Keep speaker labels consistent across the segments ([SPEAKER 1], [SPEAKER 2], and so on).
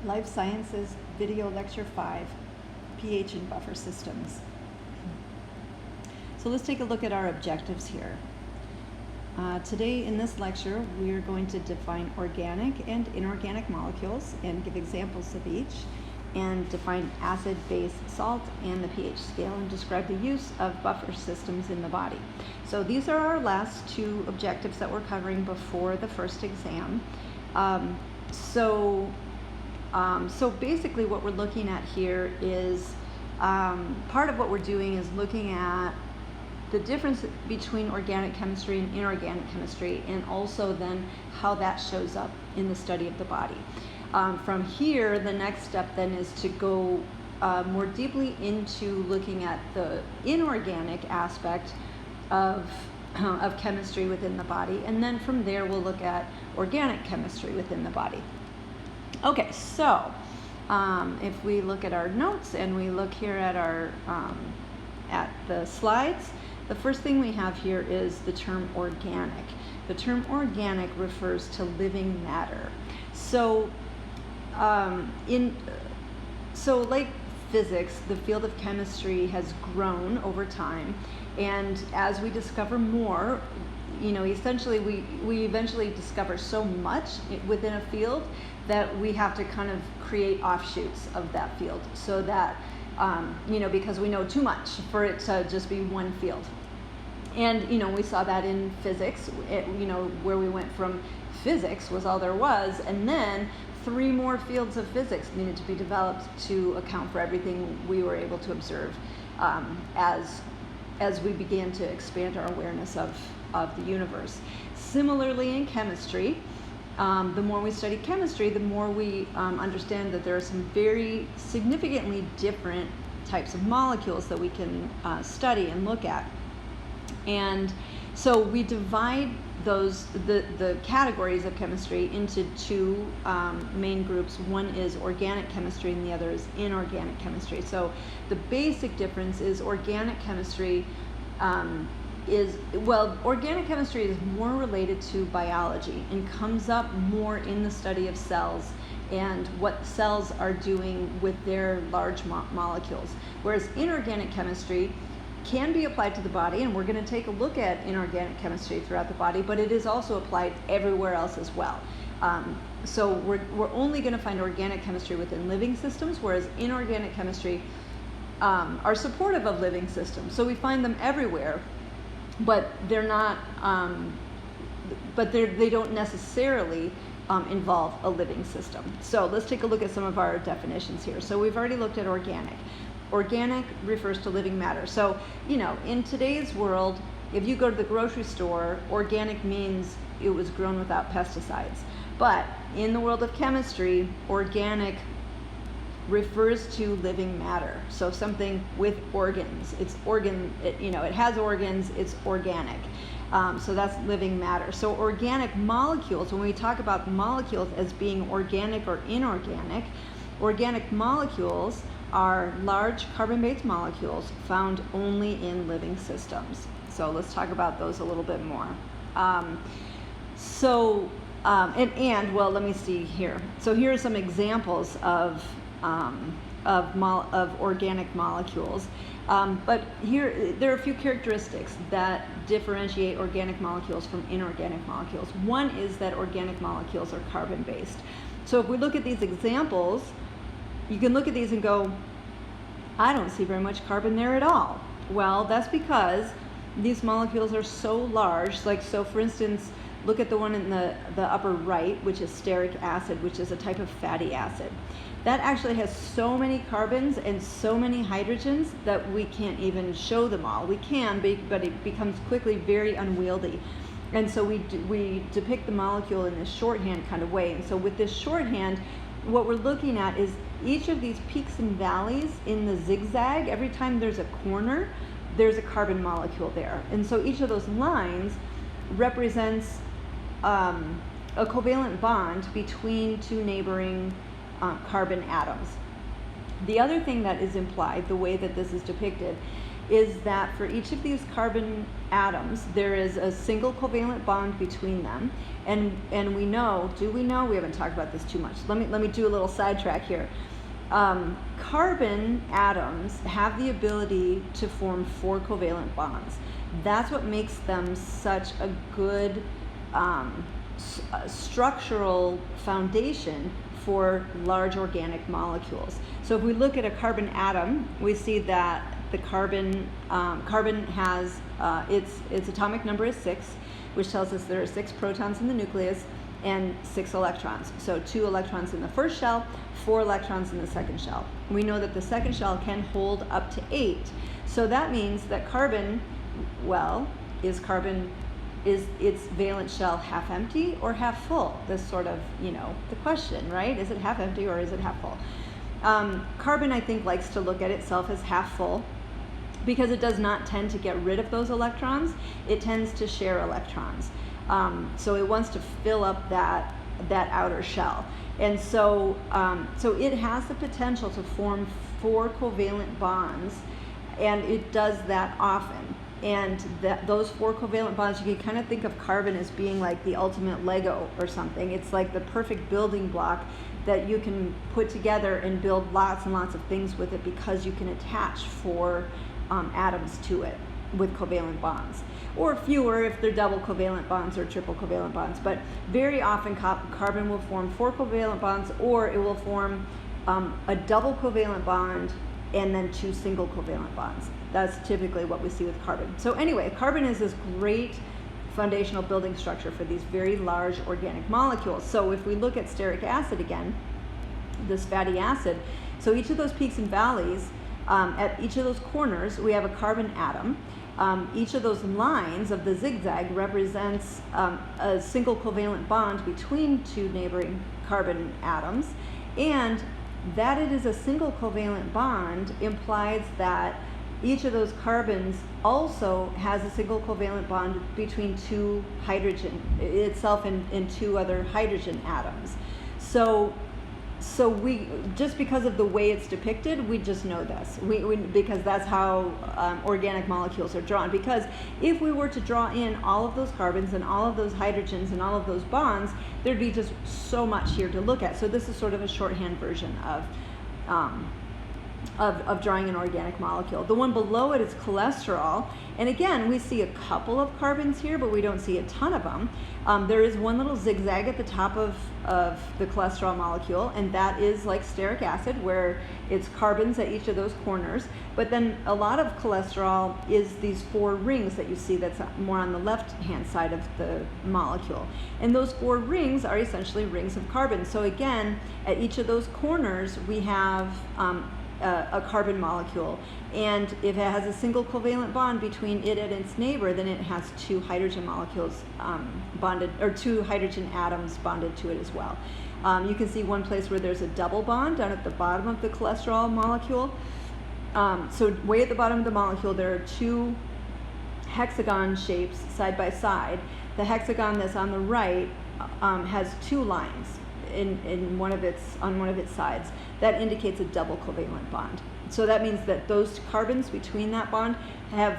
[SPEAKER 1] Life Sciences Video Lecture 5, pH and Buffer Systems. So let's take a look at our objectives here. Today in this lecture, we are going to define organic and inorganic molecules and give examples of each, and define acid, base, salt, and the pH scale, and describe the use of buffer systems in the body. So these are our last two objectives that we're covering before the first exam. So basically what we're looking at here is part of what we're doing is looking at the difference between organic chemistry and inorganic chemistry, and also then how that shows up in the study of the body. From here, the next step then is to go more deeply into looking at the inorganic aspect of chemistry within the body, and then from there we'll look at organic chemistry within the body. Okay, so if we look at our notes and we look here at our at the slides, the first thing we have here is the term organic. The term organic refers to living matter. So like physics, the field of chemistry has grown over time, and as we discover more, essentially we eventually discover so much within a field that we have to kind of create offshoots of that field, so that because we know too much for it to just be one field. And we saw that in physics, where we went from physics was all there was, and then 3 more fields of physics needed to be developed to account for everything we were able to observe as we began to expand our awareness of the universe. Similarly in chemistry, the more we study chemistry, the more we understand that there are some very significantly different types of molecules that we can study and look at. And so we divide the categories of chemistry into 2 main groups. One is organic chemistry and the other is inorganic chemistry. So the basic difference is organic chemistry organic chemistry is more related to biology and comes up more in the study of cells and what cells are doing with their large molecules. Whereas inorganic chemistry can be applied to the body, and we're going to take a look at inorganic chemistry throughout the body, but it is also applied everywhere else as well. So we're only going to find organic chemistry within living systems, whereas inorganic chemistry are supportive of living systems. So we find them everywhere, but they're not. They don't necessarily involve a living system. So let's take a look at some of our definitions here. So we've already looked at organic. Organic refers to living matter. So, in today's world, if you go to the grocery store, organic means it was grown without pesticides. But in the world of chemistry, organic refers to living matter. So something with organs. It has organs, it's organic. So that's living matter. So organic molecules, when we talk about molecules as being organic or inorganic, organic molecules are large carbon-based molecules found only in living systems. So let's talk about those a little bit more. Let me see here. So here are some examples of organic molecules. But here, there are a few characteristics that differentiate organic molecules from inorganic molecules. One is that organic molecules are carbon-based. So if we look at these examples, you can look at these and go, I don't see very much carbon there at all. Well, that's because these molecules are so large. So for instance, look at the one in the upper right, which is stearic acid, which is a type of fatty acid. That actually has so many carbons and so many hydrogens that we can't even show them all. We can, but it becomes quickly very unwieldy. And so we depict the molecule in this shorthand kind of way. And so with this shorthand, what we're looking at is each of these peaks and valleys in the zigzag. Every time there's a corner, there's a carbon molecule there. And so each of those lines represents a covalent bond between 2 neighboring carbon atoms. The other thing that is implied, the way that this is depicted, is that for each of these carbon atoms, there is a single covalent bond between them. And we know, do we know? We haven't talked about this too much. Let me do a little sidetrack here. Carbon atoms have the ability to form 4 covalent bonds. That's what makes them such a good structural foundation for large organic molecules. So if we look at a carbon atom, we see that the carbon has its atomic number is 6, which tells us there are 6 protons in the nucleus and 6 electrons. So 2 electrons in the first shell, 4 electrons in the second shell. We know that the second shell can hold up to 8. So that means that carbon, well, is its valence shell half empty or half full? This sort of, the question, right? Is it half empty or is it half full? Carbon, I think, likes to look at itself as half full because it does not tend to get rid of those electrons. It tends to share electrons. So it wants to fill up that outer shell. And so it has the potential to form 4 covalent bonds, and it does that often. And those 4 covalent bonds, you can kind of think of carbon as being like the ultimate Lego or something. It's like the perfect building block that you can put together and build lots and lots of things with it because you can attach 4 atoms to it with covalent bonds. Or fewer if they're double covalent bonds or triple covalent bonds. But very often carbon will form 4 covalent bonds, or it will form a double covalent bond and then 2 single covalent bonds. That's typically what we see with carbon. So anyway, carbon is this great foundational building structure for these very large organic molecules. So if we look at stearic acid again, this fatty acid, so each of those peaks and valleys, at each of those corners, we have a carbon atom. Each of those lines of the zigzag represents a single covalent bond between 2 neighboring carbon atoms. And that it is a single covalent bond implies that each of those carbons also has a single covalent bond between 2 hydrogen, itself and 2 other hydrogen atoms. So we, just because of the way it's depicted, we just know this. Because that's how organic molecules are drawn. Because if we were to draw in all of those carbons and all of those hydrogens and all of those bonds, there'd be just so much here to look at. So this is sort of a shorthand version of drawing an organic molecule. The one below it is cholesterol. And again, we see a couple of carbons here, but we don't see a ton of them. There is one little zigzag at the top of the cholesterol molecule, and that is like stearic acid, where it's carbons at each of those corners. But then a lot of cholesterol is these 4 rings that you see that's more on the left-hand side of the molecule. And those 4 rings are essentially rings of carbon. So again, at each of those corners, we have a carbon molecule, and if it has a single covalent bond between it and its neighbor, then it has 2 hydrogen molecules bonded, or 2 hydrogen atoms bonded to it as well. You can see one place where there's a double bond down at the bottom of the cholesterol molecule. So way at the bottom of the molecule, there are 2 hexagon shapes side by side. The hexagon that's on the right has 2 lines on one of its sides. That indicates a double covalent bond. So that means that those carbons between that bond have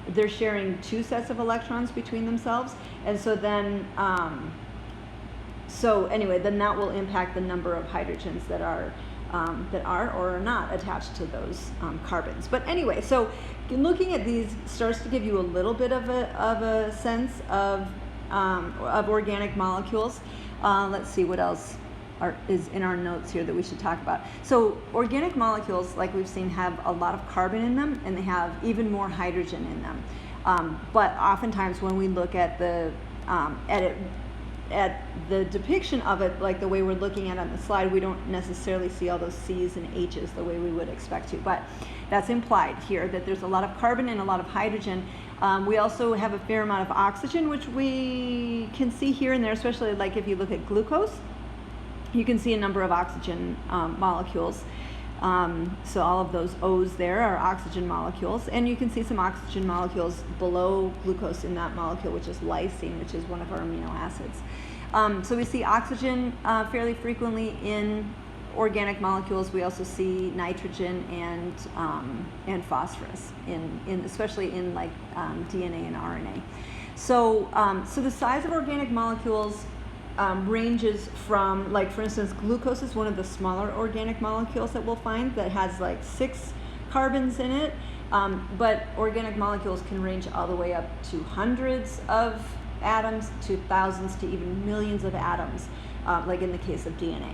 [SPEAKER 1] they're sharing 2 sets of electrons between themselves, and so then then that will impact the number of hydrogens that are or are not attached to those carbons. But anyway, so looking at these starts to give you a little bit of a sense of organic molecules. Let's see what else is in our notes here that we should talk about. So organic molecules, like we've seen, have a lot of carbon in them, and they have even more hydrogen in them. But oftentimes when we look at the depiction of it, like the way we're looking at it on the slide, we don't necessarily see all those C's and H's the way we would expect to. But that's implied here, that there's a lot of carbon and a lot of hydrogen. We also have a fair amount of oxygen, which we can see here and there, especially like if you look at glucose. You can see a number of oxygen molecules. So all of those O's there are oxygen molecules. And you can see some oxygen molecules below glucose in that molecule, which is lysine, which is one of our amino acids. So we see oxygen fairly frequently in organic molecules, we also see nitrogen and phosphorus in especially in like DNA and RNA. So so the size of organic molecules ranges from, like, for instance, glucose is one of the smaller organic molecules that we'll find that has like 6 carbons in it. But organic molecules can range all the way up to hundreds of atoms to thousands to even millions of atoms, like in the case of DNA.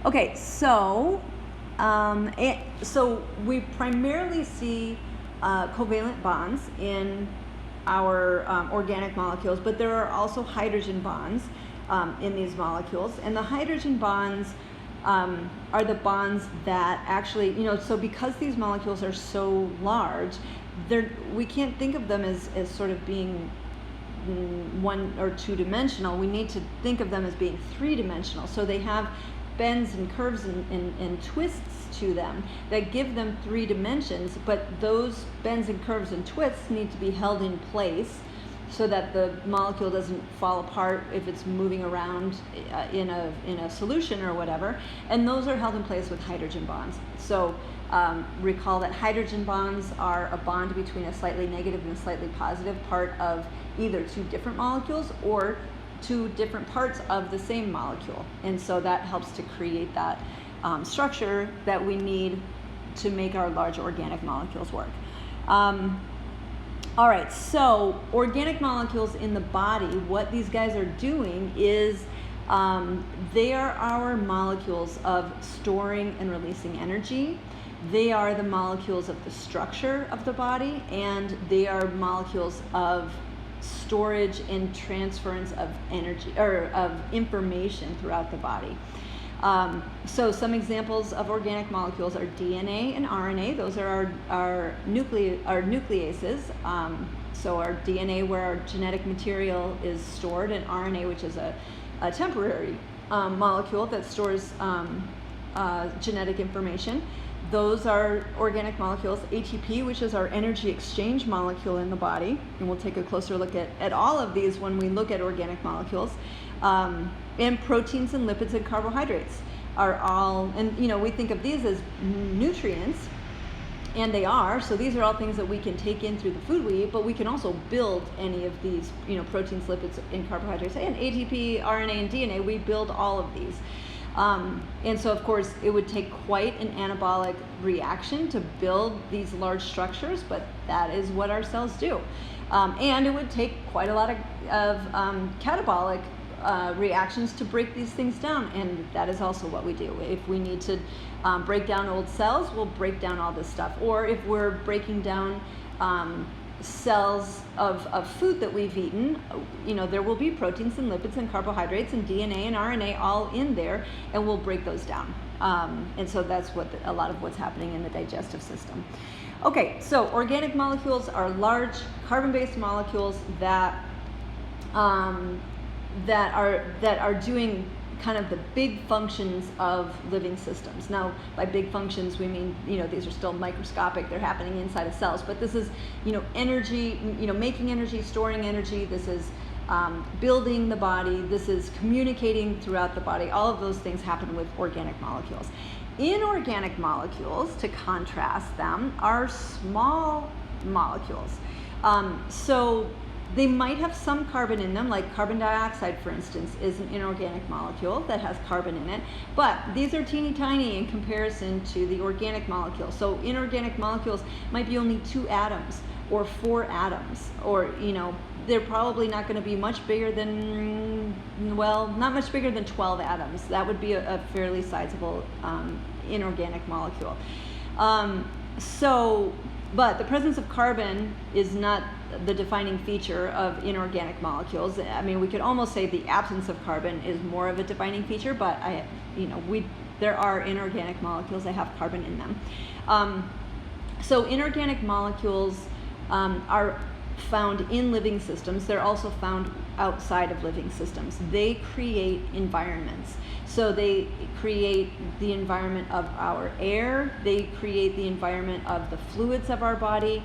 [SPEAKER 1] Okay, so so we primarily see covalent bonds in our organic molecules, but there are also hydrogen bonds in these molecules, and the hydrogen bonds are the bonds that actually, so because these molecules are so large, we can't think of them as sort of being 1 or 2 dimensional. We need to think of them as being 3 dimensional. So they have bends and curves and twists to them that give them 3 dimensions, but those bends and curves and twists need to be held in place so that the molecule doesn't fall apart if it's moving around in a solution or whatever, and those are held in place with hydrogen bonds. So recall that hydrogen bonds are a bond between a slightly negative and a slightly positive part of either 2 different molecules or 2 different parts of the same molecule, and so that helps to create that structure that we need to make our large organic molecules work. All right, so organic molecules in the body, what these guys are doing is they are our molecules of storing and releasing energy. They are the molecules of the structure of the body, and they are molecules of storage and transference of energy or of information throughout the body. So some examples of organic molecules are DNA and RNA. Those are our nucleases. So our DNA, where our genetic material is stored, and RNA, which is a temporary molecule that stores genetic information. Those are organic molecules. ATP, which is our energy exchange molecule in the body, and we'll take a closer look at all of these when we look at organic molecules. And proteins and lipids and carbohydrates are all, and we think of these as nutrients, and they are. So these are all things that we can take in through the food we eat, but we can also build any of these, proteins, lipids, and carbohydrates. And ATP, RNA, and DNA, we build all of these. And so, of course, it would take quite an anabolic reaction to build these large structures, but that is what our cells do. And it would take quite a lot of catabolic reactions to break these things down, and that is also what we do. If we need to break down old cells, we'll break down all this stuff. Or if we're breaking down cells of food that we've eaten, there will be proteins and lipids and carbohydrates and DNA and RNA all in there, and we'll break those down. And so that's what a lot of what's happening in the digestive system. Okay, so organic molecules are large carbon-based molecules that are doing kind of the big functions of living systems. Now, by big functions, we mean, these are still microscopic, they're happening inside of cells, but this is, energy, making energy, storing energy, this is building the body, this is communicating throughout the body. All of those things happen with organic molecules. Inorganic molecules, to contrast them, are small molecules. So they might have some carbon in them, like carbon dioxide, for instance, is an inorganic molecule that has carbon in it, but these are teeny tiny in comparison to the organic molecule. So inorganic molecules might be only 2 atoms or 4 atoms, or, they're probably not going to be much bigger than, not much bigger than 12 atoms. That would be a fairly sizable inorganic molecule. But the presence of carbon is not the defining feature of inorganic molecules. I mean, we could almost say the absence of carbon is more of a defining feature, but there are inorganic molecules that have carbon in them. So inorganic molecules are found in living systems. They're also found outside of living systems. They create environments. So they create the environment of our air, they create the environment of the fluids of our body,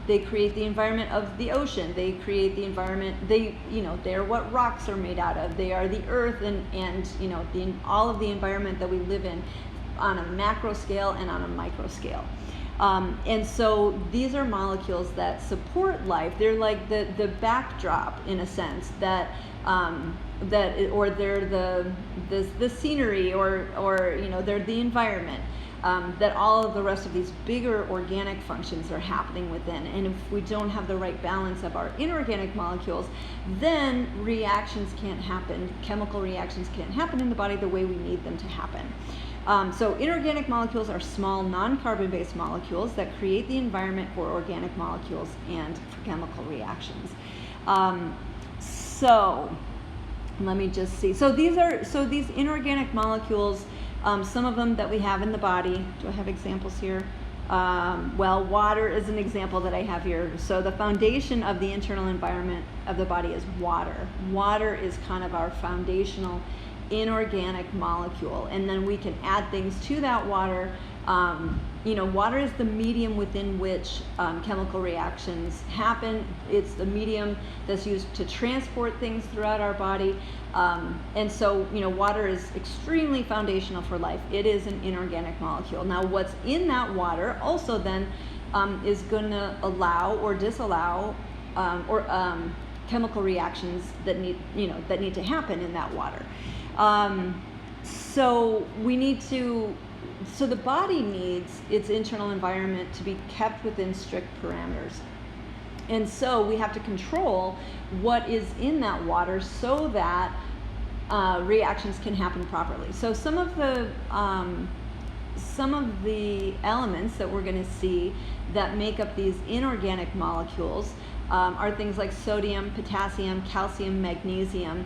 [SPEAKER 1] They create the environment of the ocean. They create the environment. They're what rocks are made out of. They are the earth and all of the environment that we live in on a macro scale and on a micro scale. And so these are molecules that support life. They're like the backdrop in a sense that or they're the scenery or they're the environment. That all of the rest of these bigger organic functions are happening within. And if we don't have the right balance of our inorganic molecules, then reactions can't happen. Chemical reactions can't happen in the body the way we need them to happen. So inorganic molecules are small non-carbon-based molecules that create the environment for organic molecules and for chemical reactions. So let me just see. So these inorganic molecules, some of them that we have in the body. Do I have examples here? Well, water is an example that I have here. So the foundation of the internal environment of the body is water. Water is kind of our foundational inorganic molecule, and then we can add things to that water. Water is the medium within which chemical reactions happen. It's the medium that's used to transport things throughout our body. And so, water is extremely foundational for life. It is an inorganic molecule. Now, what's in that water also then is going to allow or disallow chemical reactions that need to happen in that water. So the body needs its internal environment to be kept within strict parameters. And so we have to control what is in that water so that reactions can happen properly. So some of the elements that we're going to see that make up these inorganic molecules are things like sodium, potassium, calcium, magnesium.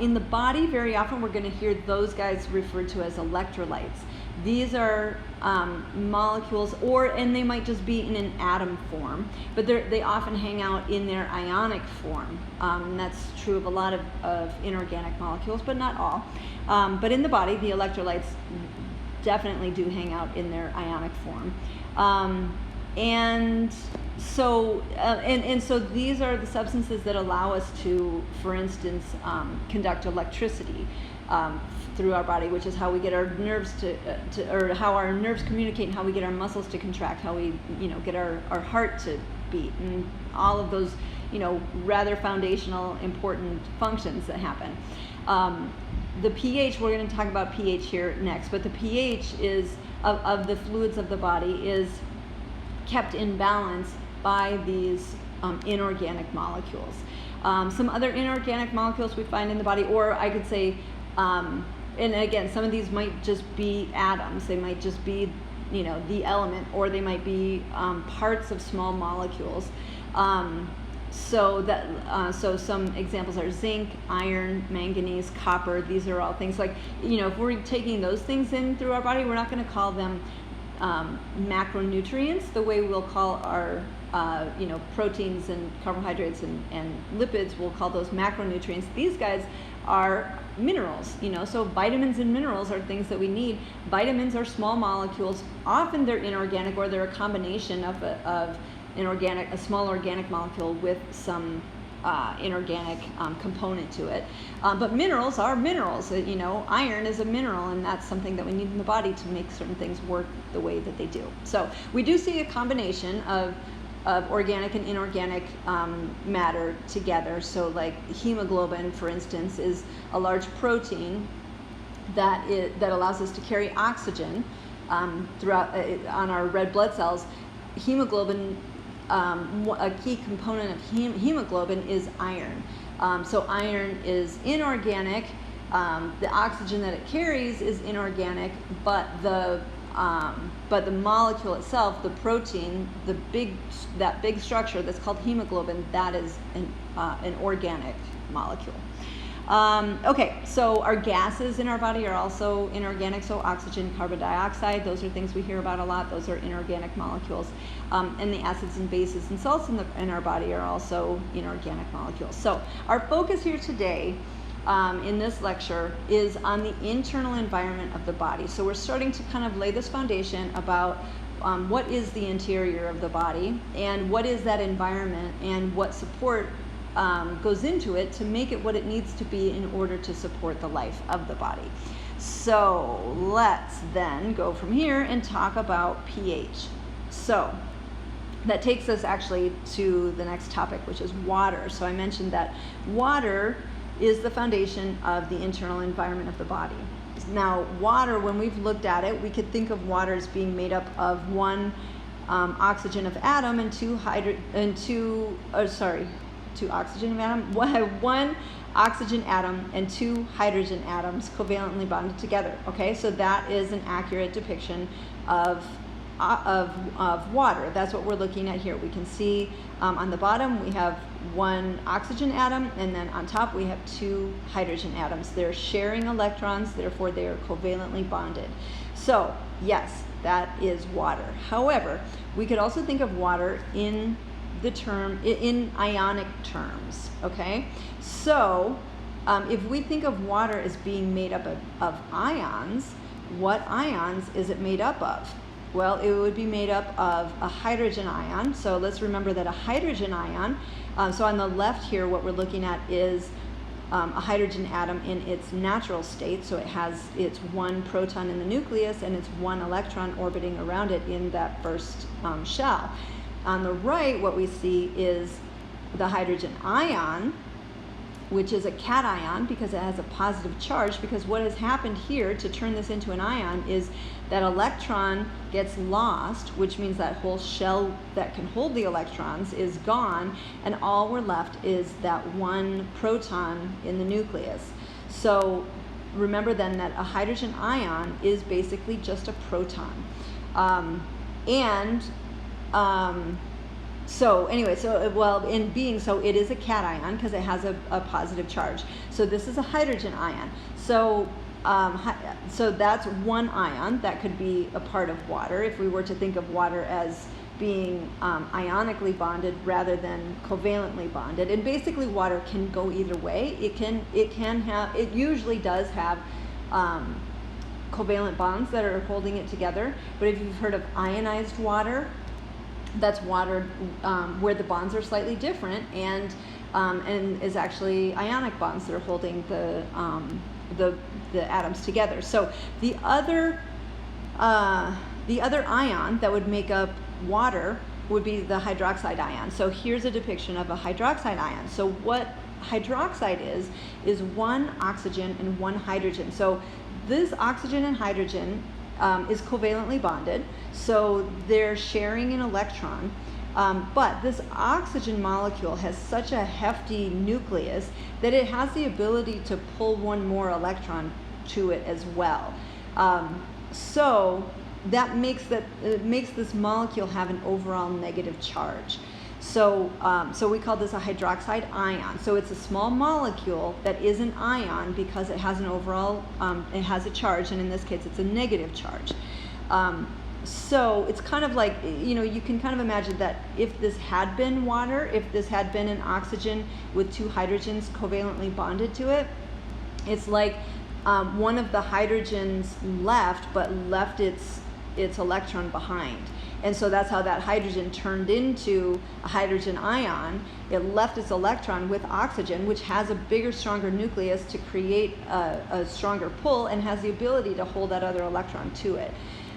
[SPEAKER 1] In the body, very often we're going to hear those guys referred to as electrolytes. These are molecules, and they might just be in an atom form, but they often hang out in their ionic form. And that's true of a lot of inorganic molecules, but not all. But in the body, the electrolytes definitely do hang out in their ionic form. And so these are the substances that allow us to, for instance, conduct electricity through our body, which is how we get our nerves or how our nerves communicate, and how we get our muscles to contract, how we get our heart to beat, and all of those rather foundational important functions that happen. The pH, we're going to talk about pH here next, but the pH is of the fluids of the body is kept in balance by these inorganic molecules. Some other inorganic molecules we find in the body, or I could say, and again, some of these might just be atoms. They might just be, the element, or they might be parts of small molecules. So some examples are zinc, iron, manganese, copper. These are all things like, if we're taking those things in through our body, we're not going to call them macronutrients the way we'll call our proteins and carbohydrates and lipids. We'll call those macronutrients. These guys are minerals, so vitamins and minerals are things that we need. Vitamins are small molecules. Often they're inorganic, or they're a combination of a small organic molecule with some inorganic component to it. But minerals are minerals. Iron is a mineral, and that's something that we need in the body to make certain things work the way that they do. So we do see a combination of organic and inorganic matter together. So like hemoglobin, for instance, is a large protein that allows us to carry oxygen throughout on our red blood cells. Hemoglobin, a key component of hemoglobin is iron. So iron is inorganic. The oxygen that it carries is inorganic, but the molecule itself, the protein, that big structure that's called hemoglobin, that is an organic molecule. Okay, so our gases in our body are also inorganic. So oxygen, carbon dioxide, those are things we hear about a lot. Those are inorganic molecules. And the acids and bases and salts in our body are also inorganic molecules. So our focus here today in this lecture is on the internal environment of the body. So we're starting to kind of lay this foundation about what is the interior of the body, and what is that environment, and what support goes into it to make it what it needs to be in order to support the life of the body. So let's then go from here and talk about pH. So that takes us actually to the next topic, which is water. So I mentioned that water is the foundation of the internal environment of the body. Now, water, when we've looked at it, we could think of water as being made up of one oxygen of atom and two oxygen atom, one oxygen atom and two hydrogen atoms covalently bonded together. Okay, so that is an accurate depiction of water. That's what we're looking at here. We can see on the bottom we have one oxygen atom, and then on top we have two hydrogen atoms. They're sharing electrons, therefore they are covalently bonded. So yes, that is water. However, we could also think of water in ionic terms. Okay, so if we think of water as being made up of ions, what ions is it made up of? Well, it would be made up of a hydrogen ion. So let's remember that a hydrogen ion, so on the left here, what we're looking at is a hydrogen atom in its natural state. So it has its one proton in the nucleus and its one electron orbiting around it in that first shell. On the right, what we see is the hydrogen ion, which is a cation because it has a positive charge, because what has happened here to turn this into an ion is that electron gets lost, which means that whole shell that can hold the electrons is gone, and all we're left is that one proton in the nucleus. So remember then that a hydrogen ion is basically just a proton. So anyway, in being so, it is a cation because it has a positive charge. So this is a hydrogen ion. So that's one ion that could be a part of water if we were to think of water as being ionically bonded rather than covalently bonded. And basically water can go either way. It usually does have covalent bonds that are holding it together. But if you've heard of ionized water, that's water where the bonds are slightly different and is actually ionic bonds that are holding the atoms together. So the other ion that would make up water would be the hydroxide ion. So here's a depiction of a hydroxide ion. So what hydroxide is one oxygen and one hydrogen. So this oxygen and hydrogen is covalently bonded, so they're sharing an electron, but this oxygen molecule has such a hefty nucleus that it has the ability to pull one more electron to it as well. So that makes this molecule have an overall negative charge. So we call this a hydroxide ion. So it's a small molecule that is an ion because it has an overall, it has a charge, and in this case it's a negative charge. So it's kind of like, you can kind of imagine that if this had been water, if this had been an oxygen with two hydrogens covalently bonded to it, it's like one of the hydrogens left, but left its electron behind. And so that's how that hydrogen turned into a hydrogen ion. It left its electron with oxygen, which has a bigger, stronger nucleus to create a stronger pull and has the ability to hold that other electron to it.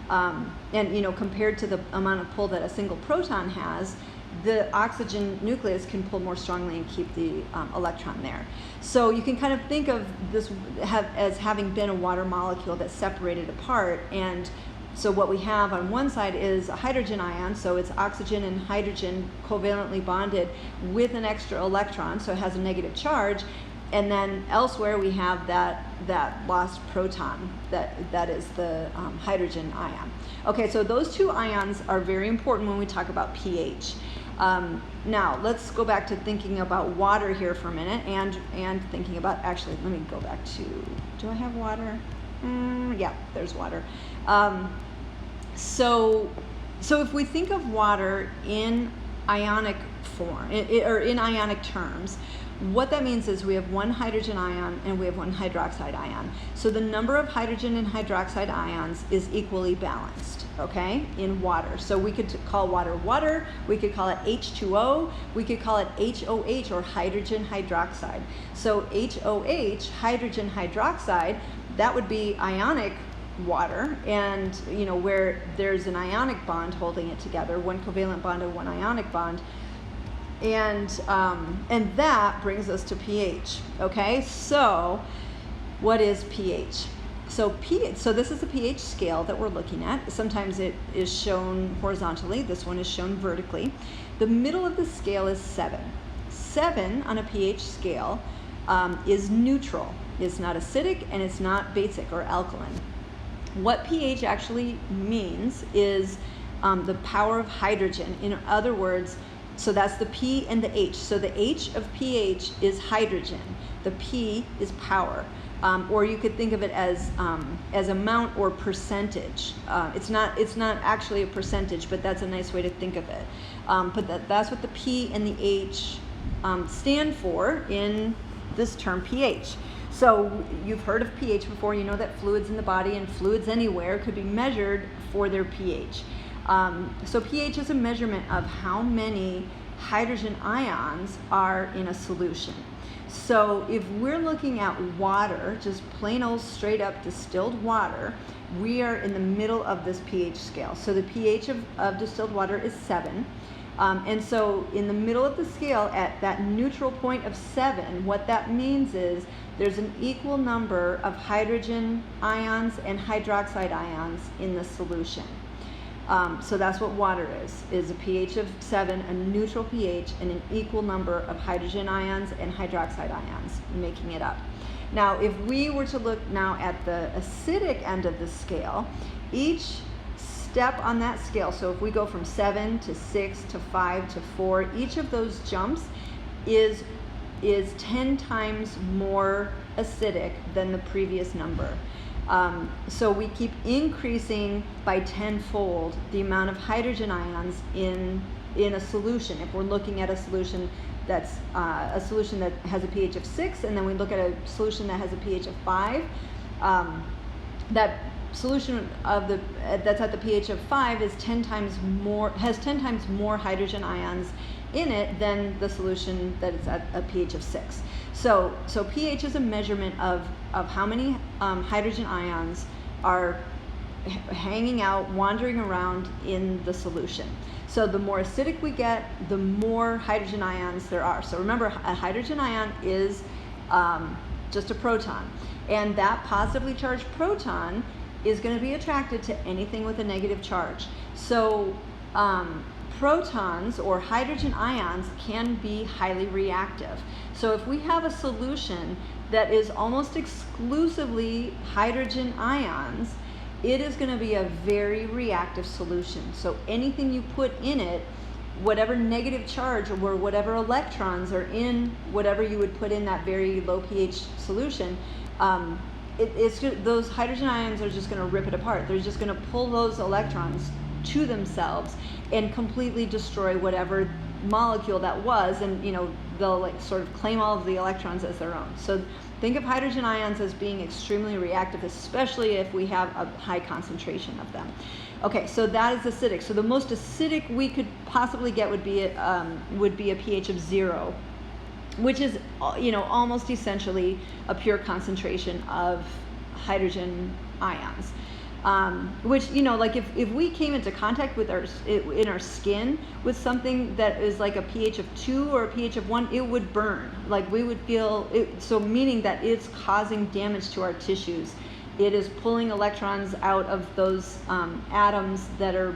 [SPEAKER 1] And compared to the amount of pull that a single proton has, the oxygen nucleus can pull more strongly and keep the electron there. So you can kind of think of this as having been a water molecule that's separated apart. And so what we have on one side is a hydrogen ion, so it's oxygen and hydrogen covalently bonded with an extra electron, so it has a negative charge. And then elsewhere we have that lost proton that is the hydrogen ion. Okay, so those two ions are very important when we talk about pH. Now let's go back to thinking about water here for a minute, and thinking about, actually let me go back to, do I have water? Yeah, there's water. So if we think of water in ionic form, or in ionic terms, What that means is we have one hydrogen ion and we have one hydroxide ion. So the number of hydrogen and hydroxide ions is equally balanced, okay, in water. So we could call water water, we could call it H2O, we could call it HOH, or hydrogen hydroxide. So HOH, hydrogen hydroxide, that would be ionic water, and where there's an ionic bond holding it together, one covalent bond and one ionic bond. And that brings us to pH. Okay, so what is pH? So this is the pH scale that we're looking at. Sometimes it is shown horizontally. This one is shown vertically. The middle of the scale is 7. 7 on a pH scale is neutral. It's not acidic and it's not basic or alkaline. What pH actually means is the power of hydrogen. In other words, so that's the P and the H. So the H of pH is hydrogen. The P is power. Or you could think of it as amount or percentage. It's not actually a percentage, but that's a nice way to think of it. But that's what the P and the H stand for in this term pH. So you've heard of pH before. You know that fluids in the body and fluids anywhere could be measured for their pH. So pH is a measurement of how many hydrogen ions are in a solution. So if we're looking at water, just plain old straight up distilled water, we are in the middle of this pH scale. So the pH of distilled water is 7. And so in the middle of the scale, at that neutral point of 7, what that means is there's an equal number of hydrogen ions and hydroxide ions in the solution. So that's what water is a pH of 7, a neutral pH, and an equal number of hydrogen ions and hydroxide ions, making it up. Now, if we were to look now at the acidic end of the scale, each step on that scale, so if we go from 7 to 6 to 5 to 4, each of those jumps is 10 times more acidic than the previous number. So we keep increasing by 10-fold the amount of hydrogen ions in a solution. If we're looking at a solution that's a solution that has a pH of 6, and then we look at a solution that has a pH of 5, that solution that's at the pH of 5 is 10 times more hydrogen ions in it than the solution that is at a pH of 6. So pH is a measurement of how many hydrogen ions are hanging out, wandering around in the solution. So the more acidic we get, the more hydrogen ions there are. So remember, a hydrogen ion is just a proton, and that positively charged proton is going to be attracted to anything with a negative charge. So protons or hydrogen ions can be highly reactive. So if we have a solution that is almost exclusively hydrogen ions, it is going to be a very reactive solution. So anything you put in it, whatever negative charge or whatever electrons are in whatever you would put in that very low pH solution, those hydrogen ions are just going to rip it apart. They're just going to pull those electrons to themselves and completely destroy whatever molecule that was, and they'll like sort of claim all of the electrons as their own. So think of hydrogen ions as being extremely reactive, especially if we have a high concentration of them. Okay, so that is acidic. So the most acidic we could possibly get would be a pH of 0, which is almost essentially a pure concentration of hydrogen ions. Which, like if we came into contact with in our skin with something that is like a pH of 2 or a pH of 1, it would burn. Like we would feel it, so meaning that it's causing damage to our tissues. It is pulling electrons out of those atoms that are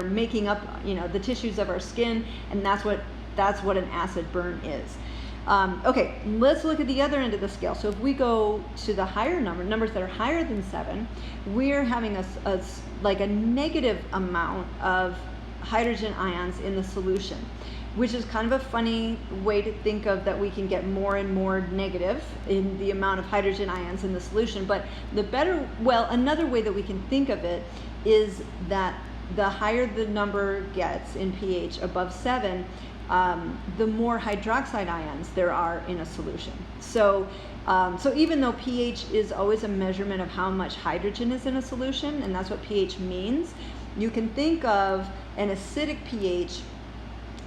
[SPEAKER 1] making up the tissues of our skin, and that's what an acid burn is. Okay, let's look at the other end of the scale. So if we go to the higher numbers that are higher than 7, we're having a negative amount of hydrogen ions in the solution, which is kind of a funny way to think of that we can get more and more negative in the amount of hydrogen ions in the solution. But another way that we can think of it is that the higher the number gets in pH above 7, the more hydroxide ions there are in a solution. So even though pH is always a measurement of how much hydrogen is in a solution, and that's what pH means, you can think of an acidic pH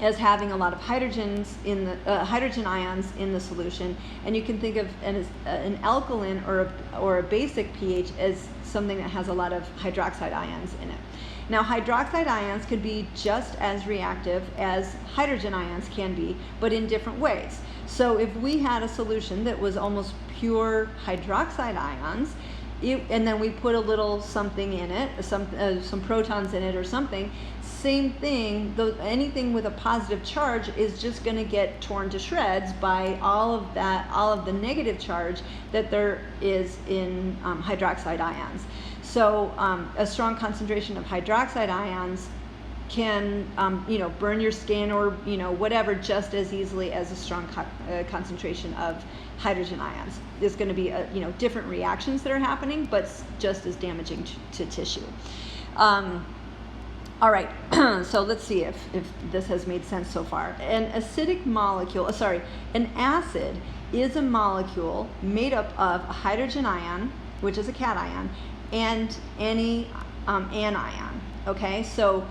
[SPEAKER 1] as having a lot of hydrogen ions in the solution, and you can think of an alkaline or a basic pH as something that has a lot of hydroxide ions in it. Now, hydroxide ions could be just as reactive as hydrogen ions can be, but in different ways. So if we had a solution that was almost pure hydroxide ions, and then we put a little something in it, some protons in it or something, same thing, anything with a positive charge is just going to get torn to shreds by all of the negative charge that there is in hydroxide ions. So a strong concentration of hydroxide ions can burn your skin or whatever just as easily as a strong concentration of hydrogen ions. There's going to be different reactions that are happening, but just as damaging to tissue. All right, so let's see if this has made sense so far. An acid is a molecule made up of a hydrogen ion, which is a cation, and any anion. Okay, so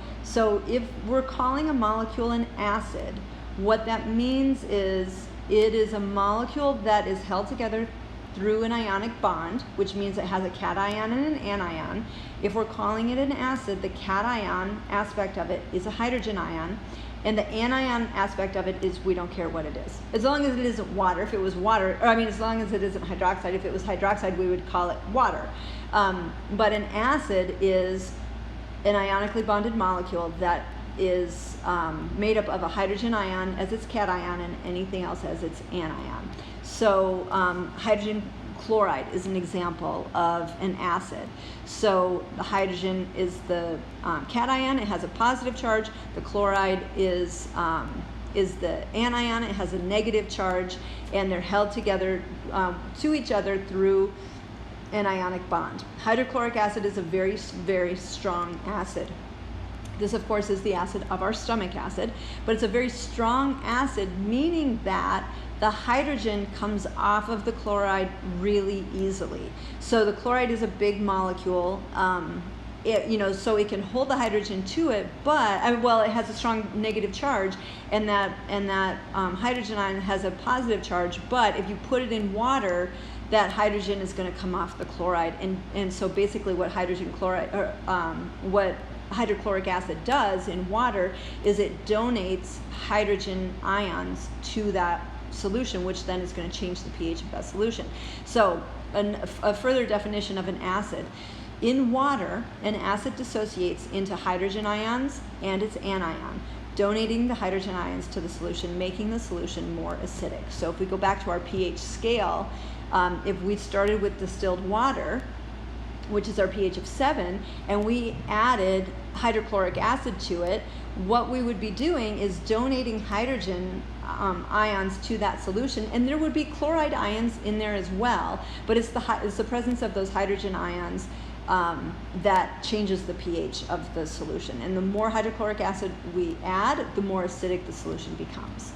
[SPEAKER 1] if we're calling a molecule an acid, what that means is it is a molecule that is held together through an ionic bond, which means it has a cation and an anion. If we're calling it an acid, the cation aspect of it is a hydrogen ion, and the anion aspect of it is we don't care what it is. As long as it isn't water. If it was water, as long as it isn't hydroxide. If it was hydroxide, we would call it water. But an acid is an ionically bonded molecule that is made up of a hydrogen ion as its cation and anything else as its anion. So hydrogen chloride is an example of an acid. So the hydrogen is the cation, it has a positive charge. The chloride is the anion, it has a negative charge, and they're held together to each other through an ionic bond. Hydrochloric acid is a very, very strong acid. This, of course, is the acid of our stomach acid, but it's a very strong acid, meaning that the hydrogen comes off of the chloride really easily. So the chloride is a big molecule, so it can hold the hydrogen to it, but it has a strong negative charge, and that hydrogen ion has a positive charge. But if you put it in water, that hydrogen is going to come off the chloride, and so basically what hydrochloric acid does in water is it donates hydrogen ions to that solution, which then is going to change the pH of that solution. So a further definition of an acid. In water, an acid dissociates into hydrogen ions and its anion, donating the hydrogen ions to the solution, making the solution more acidic. So if we go back to our pH scale, if we started with distilled water, which is our pH of 7, and we added hydrochloric acid to it, what we would be doing is donating hydrogen ions to that solution, and there would be chloride ions in there as well, but it's the presence of those hydrogen ions that changes the pH of the solution. And the more hydrochloric acid we add, the more acidic the solution becomes.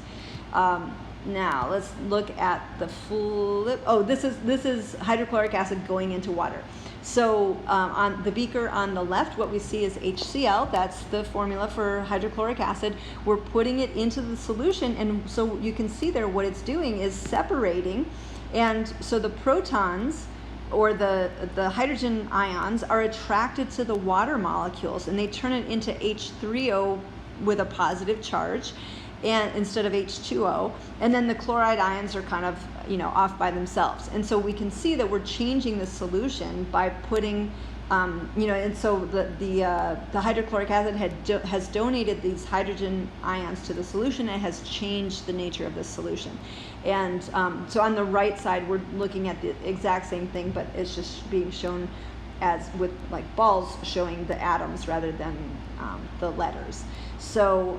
[SPEAKER 1] Now let's look at the flip. Oh, this is hydrochloric acid going into water. So on the beaker on the left, what we see is HCl. That's the formula for hydrochloric acid. We're putting it into the solution, and so you can see there what it's doing is separating. And so the protons, or the hydrogen ions, are attracted to the water molecules, and they turn it into H3O with a positive charge, and instead of H2O, and then the chloride ions are kind of off by themselves. And so we can see that we're changing the solution by putting and so the hydrochloric acid has donated these hydrogen ions to the solution, and it has changed the nature of the solution. And so on the right side, we're looking at the exact same thing, but it's just being shown as with like balls showing the atoms rather than the letters. So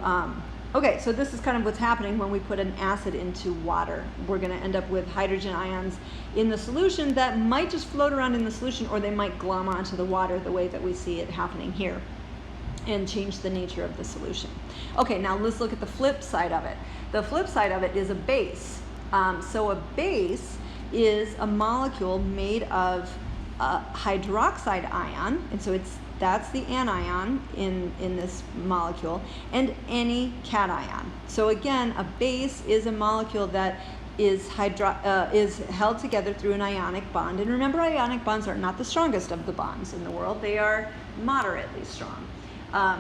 [SPEAKER 1] okay, so this is kind of what's happening when we put an acid into water. We're going to end up with hydrogen ions in the solution that might just float around in the solution, or they might glom onto the water the way that we see it happening here. and change the nature of the solution. Okay, now let's look at the flip side of it. The flip side of it is a base. So a base is a molecule made of a hydroxide ion, and so that's the anion in this molecule, and any cation. So again, a base is a molecule that is held together through an ionic bond. And remember, ionic bonds are not the strongest of the bonds in the world. They are moderately strong. But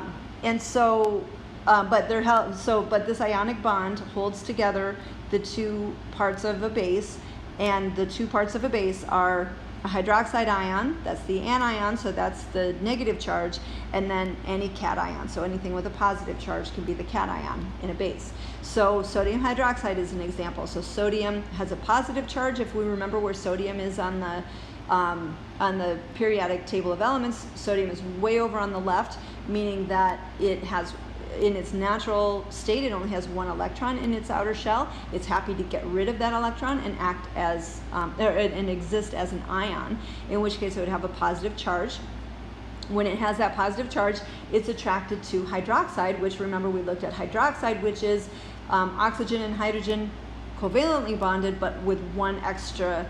[SPEAKER 1] they're held. But this ionic bond holds together the two parts of a base, and the two parts of a base are a hydroxide ion, that's the anion, so that's the negative charge, and then any cation. So anything with a positive charge can be the cation in a base. So sodium hydroxide is an example. So sodium has a positive charge. If we remember where sodium is on the periodic table of elements, sodium is way over on the left, meaning that it has, in its natural state, it only has one electron in its outer shell. It's happy to get rid of that electron and act as and exist as an ion, in which case it would have a positive charge. When it has that positive charge, it's attracted to hydroxide, which, remember, we looked at hydroxide, which is oxygen and hydrogen covalently bonded, but with one extra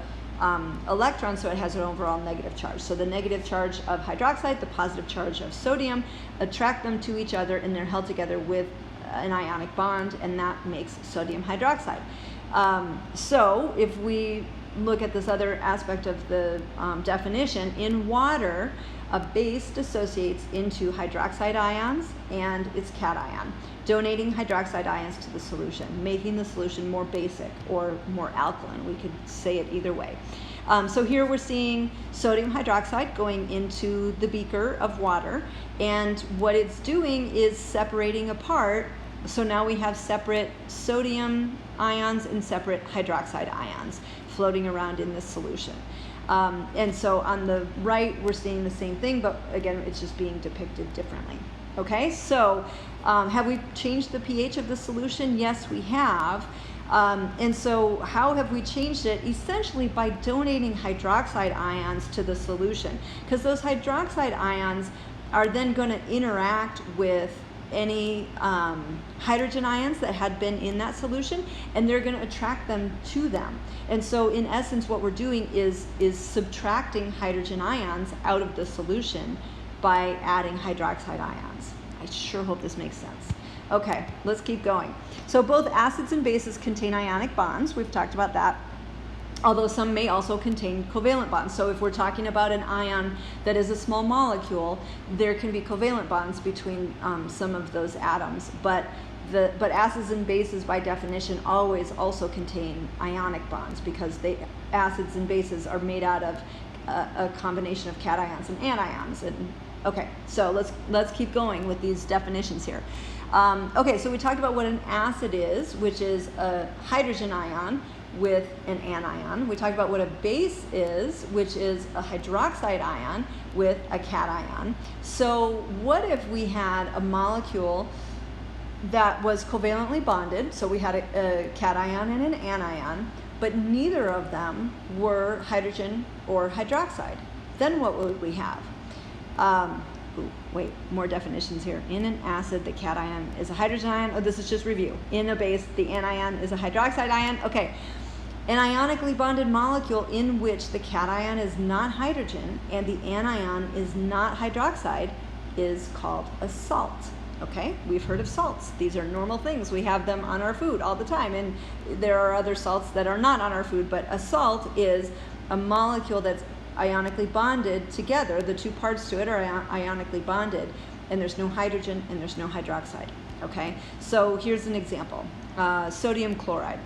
[SPEAKER 1] electron, so it has an overall negative charge. So the negative charge of hydroxide, the positive charge of sodium, attract them to each other, and they're held together with an ionic bond, and that makes sodium hydroxide. So if we look at this other aspect of the definition, in water, a base dissociates into hydroxide ions and its cation, donating hydroxide ions to the solution, making the solution more basic or more alkaline. We could say it either way. So here we're seeing sodium hydroxide going into the beaker of water, and what it's doing is separating apart. So now we have separate sodium ions and separate hydroxide ions floating around in this solution. And so on the right, we're seeing the same thing, but again, it's just being depicted differently. Okay, so have we changed the pH of the solution? Yes, we have. And so how have we changed it? Essentially by donating hydroxide ions to the solution, because those hydroxide ions are then going to interact with any hydrogen ions that had been in that solution, and they're going to attract them to them. And so in essence, what we're doing is subtracting hydrogen ions out of the solution by adding hydroxide ions. I sure hope this makes sense. Okay, let's keep going. So both acids and bases contain ionic bonds. We've talked about that. Although some may also contain covalent bonds. So if we're talking about an ion that is a small molecule, there can be covalent bonds between some of those atoms. But acids and bases, by definition, always also contain ionic bonds, because acids and bases are made out of a combination of cations and anions. Okay, so let's keep going with these definitions here. Okay, so we talked about what an acid is, which is a hydrogen ion with an anion. We talked about what a base is, which is a hydroxide ion with a cation. So what if we had a molecule that was covalently bonded, so we had a cation and an anion, but neither of them were hydrogen or hydroxide? Then what would we have? Wait, more definitions here. In an acid, the cation is a hydrogen ion. Oh, this is just review. In a base, the anion is a hydroxide ion. Okay. An ionically bonded molecule in which the cation is not hydrogen and the anion is not hydroxide is called a salt. Okay, we've heard of salts. These are normal things. We have them on our food all the time, and there are other salts that are not on our food, but a salt is a molecule that's ionically bonded together. The two parts to it are ionically bonded, and there's no hydrogen and there's no hydroxide. Okay, so here's an example. Sodium chloride.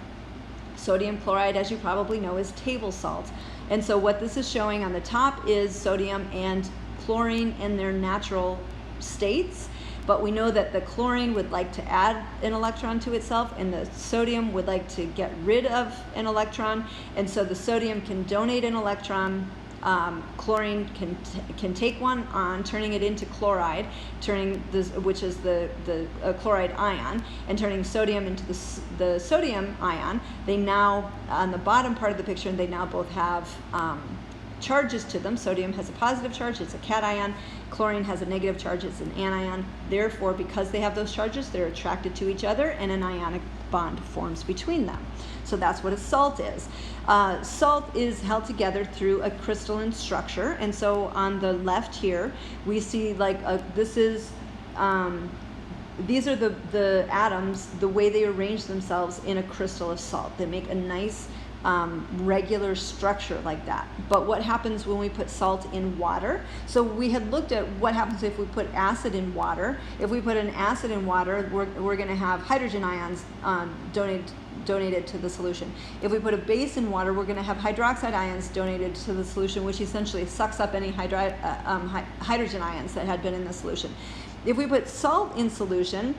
[SPEAKER 1] Sodium chloride, as you probably know, is table salt. And so what this is showing on the top is sodium and chlorine in their natural states. But we know that the chlorine would like to add an electron to itself, and the sodium would like to get rid of an electron. And so the sodium can donate an electron. Chlorine can take one on, turning it into chloride, which is the chloride ion, and turning sodium into the sodium ion. They now, on the bottom part of the picture, they now both have charges to them. Sodium has a positive charge, it's a cation. Chlorine has a negative charge, it's an anion. Therefore, because they have those charges, they're attracted to each other, and an ionic bond forms between them. So that's what a salt is. Salt is held together through a crystalline structure, and so on the left here, we see these are the atoms, the way they arrange themselves in a crystal of salt. They make a nice regular structure like that. But what happens when we put salt in water? So we had looked at what happens if we put acid in water. If we put an acid in water, we're going to have hydrogen ions donated to the solution. If we put a base in water, we're going to have hydroxide ions donated to the solution, which essentially sucks up any hydrogen ions that had been in the solution. If we put salt in solution,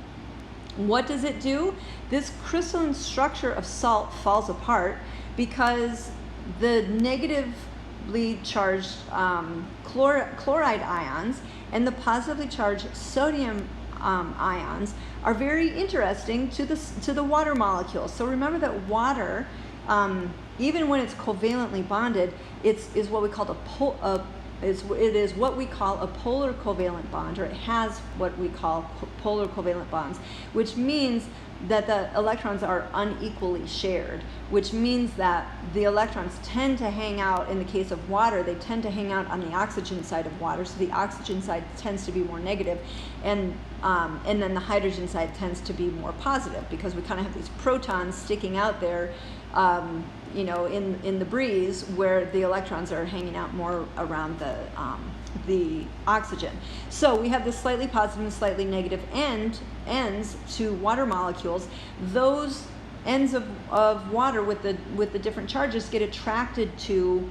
[SPEAKER 1] what does it do? This crystalline structure of salt falls apart because the negatively charged chloride ions and the positively charged sodium ions are very interesting to the water molecules. So remember that water, even when it's covalently bonded, it is what we call a polar covalent bond, or it has what we call polar covalent bonds, which means that the electrons are unequally shared, which means that the electrons tend to hang out, in the case of water, they tend to hang out on the oxygen side of water, so the oxygen side tends to be more negative, and then the hydrogen side tends to be more positive, because we kind of have these protons sticking out there, in the breeze, where the electrons are hanging out more around the oxygen. So we have this slightly positive and slightly negative ends to water molecules. Those ends of water with the different charges get attracted to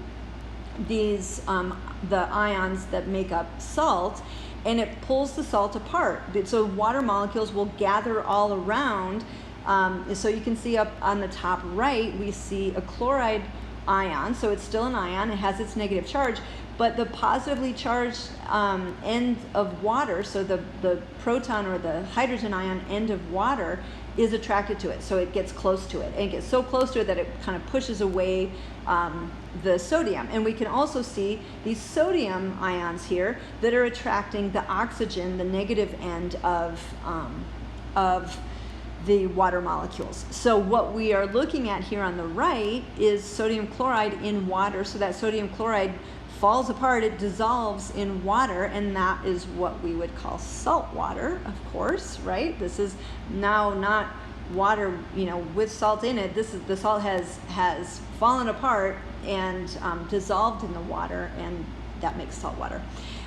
[SPEAKER 1] these the ions that make up salt, and it pulls the salt apart. So water molecules will gather all around. So you can see up on the top right, we see a chloride ion. So it's still an ion, it has its negative charge, but the positively charged end of water, so the proton or the hydrogen ion end of water, is attracted to it. So it gets close to it, and it gets so close to it that it kind of pushes away the sodium. And we can also see these sodium ions here that are attracting the oxygen, the negative end of the water molecules. So what we are looking at here on the right is sodium chloride in water. So that sodium chloride falls apart, it dissolves in water, and that is what we would call salt water, of course, right? This is now not water, with salt in it. The salt has fallen apart and dissolved in the water, and that makes salt water.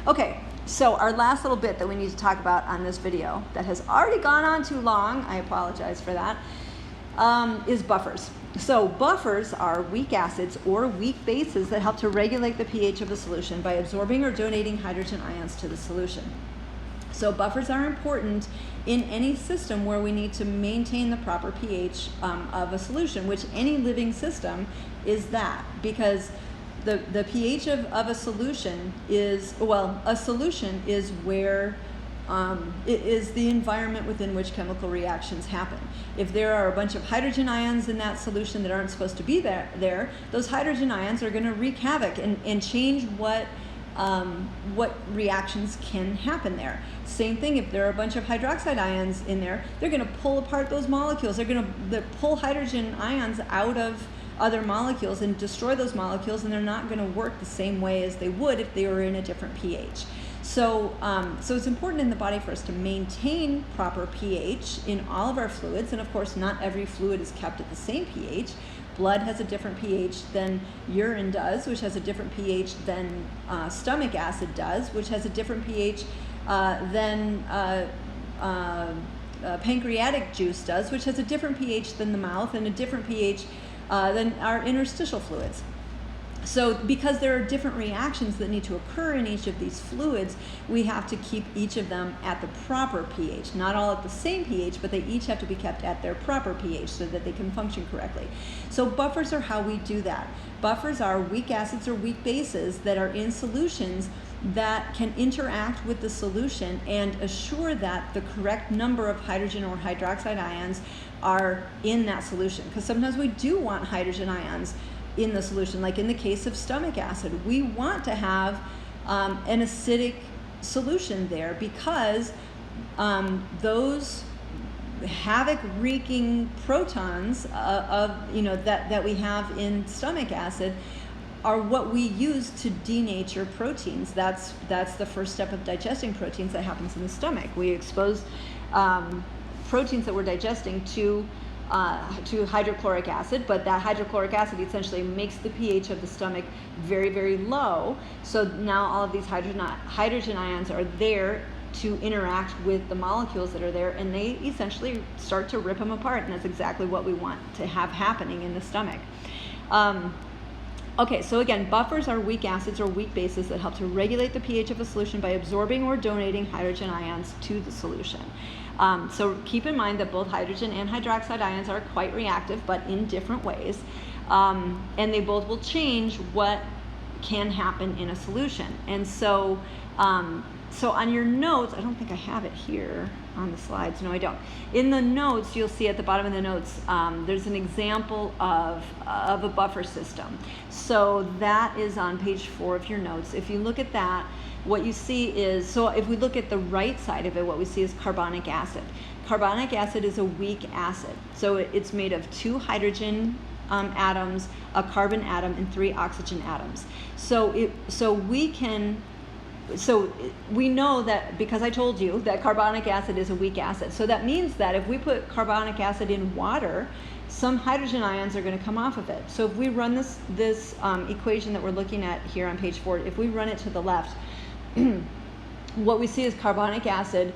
[SPEAKER 1] Okay. So our last little bit that we need to talk about on this video, that has already gone on too long, I apologize for that, is buffers. So buffers are weak acids or weak bases that help to regulate the pH of a solution by absorbing or donating hydrogen ions to the solution. So buffers are important in any system where we need to maintain the proper pH of a solution, which any living system is that, because the pH of a solution is, a solution is where it is the environment within which chemical reactions happen. If there are a bunch of hydrogen ions in that solution that aren't supposed to be there, those hydrogen ions are going to wreak havoc and change what reactions can happen there. Same thing, if there are a bunch of hydroxide ions in there, they're going to pull apart those molecules. They're going to pull hydrogen ions out of other molecules and destroy those molecules, and they're not going to work the same way as they would if they were in a different pH. So it's important in the body for us to maintain proper pH in all of our fluids, and of course not every fluid is kept at the same pH. Blood has a different pH than urine does, which has a different pH than stomach acid does, which has a different pH than pancreatic juice does, which has a different pH than the mouth, and a different pH than our interstitial fluids. So because there are different reactions that need to occur in each of these fluids, we have to keep each of them at the proper pH. Not all at the same pH, but they each have to be kept at their proper pH so that they can function correctly. So buffers are how we do that. Buffers are weak acids or weak bases that are in solutions that can interact with the solution and assure that the correct number of hydrogen or hydroxide ions are in that solution. Because sometimes we do want hydrogen ions in the solution. Like in the case of stomach acid, we want to have an acidic solution there, because those havoc-wreaking protons that we have in stomach acid are what we use to denature proteins. That's the first step of digesting proteins that happens in the stomach. We expose proteins that we're digesting to hydrochloric acid, but that hydrochloric acid essentially makes the pH of the stomach very, very low. So now all of these hydrogen ions are there to interact with the molecules that are there, and they essentially start to rip them apart, and that's exactly what we want to have happening in the stomach. Okay, so again, buffers are weak acids or weak bases that help to regulate the pH of a solution by absorbing or donating hydrogen ions to the solution. So keep in mind that both hydrogen and hydroxide ions are quite reactive, but in different ways. And they both will change what can happen in a solution. And so, so on your notes, I don't think I have it here on the slides. No, I don't. In the notes, you'll see at the bottom of the notes, there's an example of a buffer system. So that is on page 4 of your notes. If you look at that, what you see is, so if we look at the right side of it, what we see is carbonic acid. Carbonic acid is a weak acid. So it's made of 2 hydrogen atoms, a carbon atom, and 3 oxygen atoms. So we know that, because I told you that carbonic acid is a weak acid. So that means that if we put carbonic acid in water, some hydrogen ions are going to come off of it. So if we run this equation that we're looking at here on page 4, if we run it to the left, what we see is carbonic acid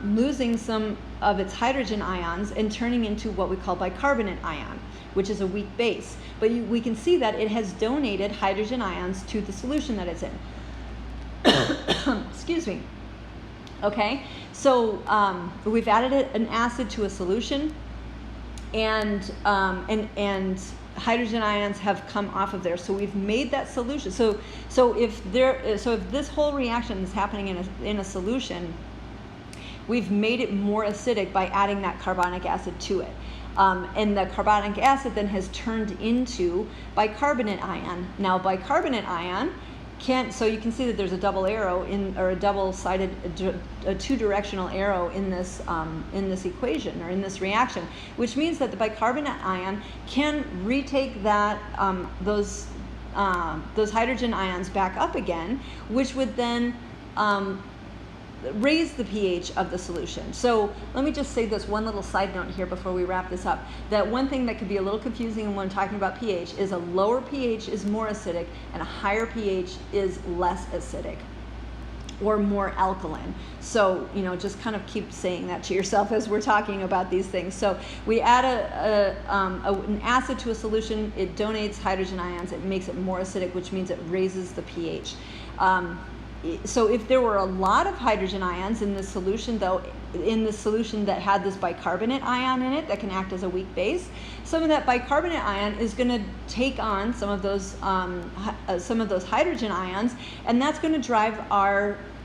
[SPEAKER 1] losing some of its hydrogen ions and turning into what we call bicarbonate ion, which is a weak base. But we can see that it has donated hydrogen ions to the solution that it's in. Excuse me. Okay, so we've added an acid to a solution, and hydrogen ions have come off of there. So we've made that solution. So if this whole reaction is happening in a solution, we've made it more acidic by adding that carbonic acid to it. And the carbonic acid then has turned into bicarbonate ion. Now bicarbonate ion so you can see that there's a double arrow or a double-sided, a 2-directional arrow in this equation, or in this reaction, which means that the bicarbonate ion can retake that those hydrogen ions back up again, which would then raise the pH of the solution. So let me just say this one little side note here before we wrap this up, that one thing that could be a little confusing when talking about pH is a lower pH is more acidic and a higher pH is less acidic or more alkaline. So, just kind of keep saying that to yourself as we're talking about these things. So we add an acid to a solution, it donates hydrogen ions, it makes it more acidic, which means it raises the pH. So if there were a lot of hydrogen ions in this solution, that had this bicarbonate ion in it that can act as a weak base, some of that bicarbonate ion is going to take on some of those hydrogen ions, and that's going to drive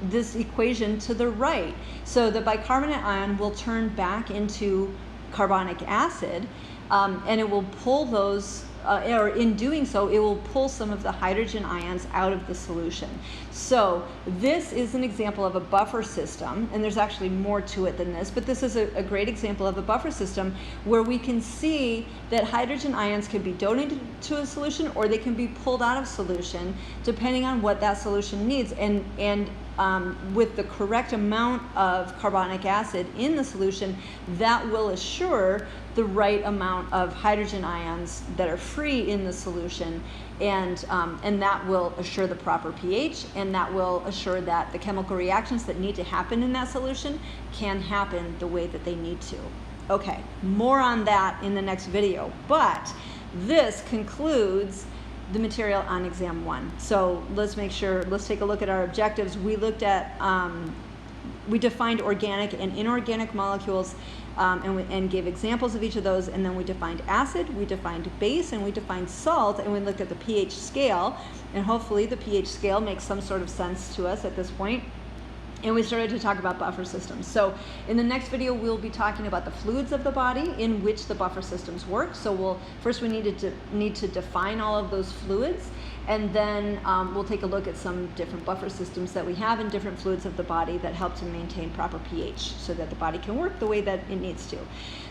[SPEAKER 1] this equation to the right. So the bicarbonate ion will turn back into carbonic acid, and it will pull those. Or in doing so, it will pull some of the hydrogen ions out of the solution. So this is an example of a buffer system, and there's actually more to it than this, but this is a great example of a buffer system where we can see that hydrogen ions can be donated to a solution or they can be pulled out of solution depending on what that solution needs. And with the correct amount of carbonic acid in the solution, that will assure the right amount of hydrogen ions that are free in the solution, and that will assure the proper pH, and that will assure that the chemical reactions that need to happen in that solution can happen the way that they need to. Okay, more on that in the next video, but this concludes the material on exam 1. So let's take a look at our objectives. We looked at, we defined organic and inorganic molecules, and gave examples of each of those, and then we defined acid, we defined base, and we defined salt, and we looked at the pH scale, and hopefully the pH scale makes some sort of sense to us at this point. and we started to talk about buffer systems. So in the next video, we'll be talking about the fluids of the body in which the buffer systems work. So we need to define all of those fluids, and then we'll take a look at some different buffer systems that we have in different fluids of the body that help to maintain proper pH so that the body can work the way that it needs to.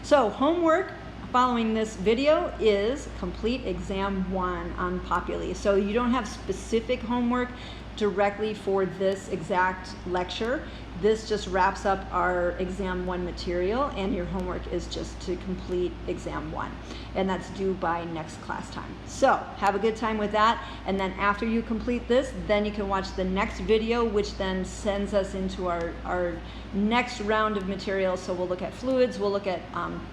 [SPEAKER 1] So homework following this video is complete exam 1 on populi. So you don't have specific homework directly for this exact lecture. This just wraps up our exam 1 material, and your homework is just to complete exam 1, and that's due by next class time. So have a good time with that, and then after you complete this, then you can watch the next video, which then sends us into our next round of material. So we'll look at fluids, we'll look at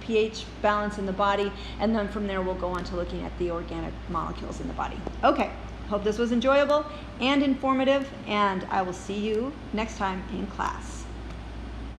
[SPEAKER 1] pH balance in the body, and then from there we'll go on to looking at the organic molecules in the body. Okay. Hope this was enjoyable and informative, and I will see you next time in class.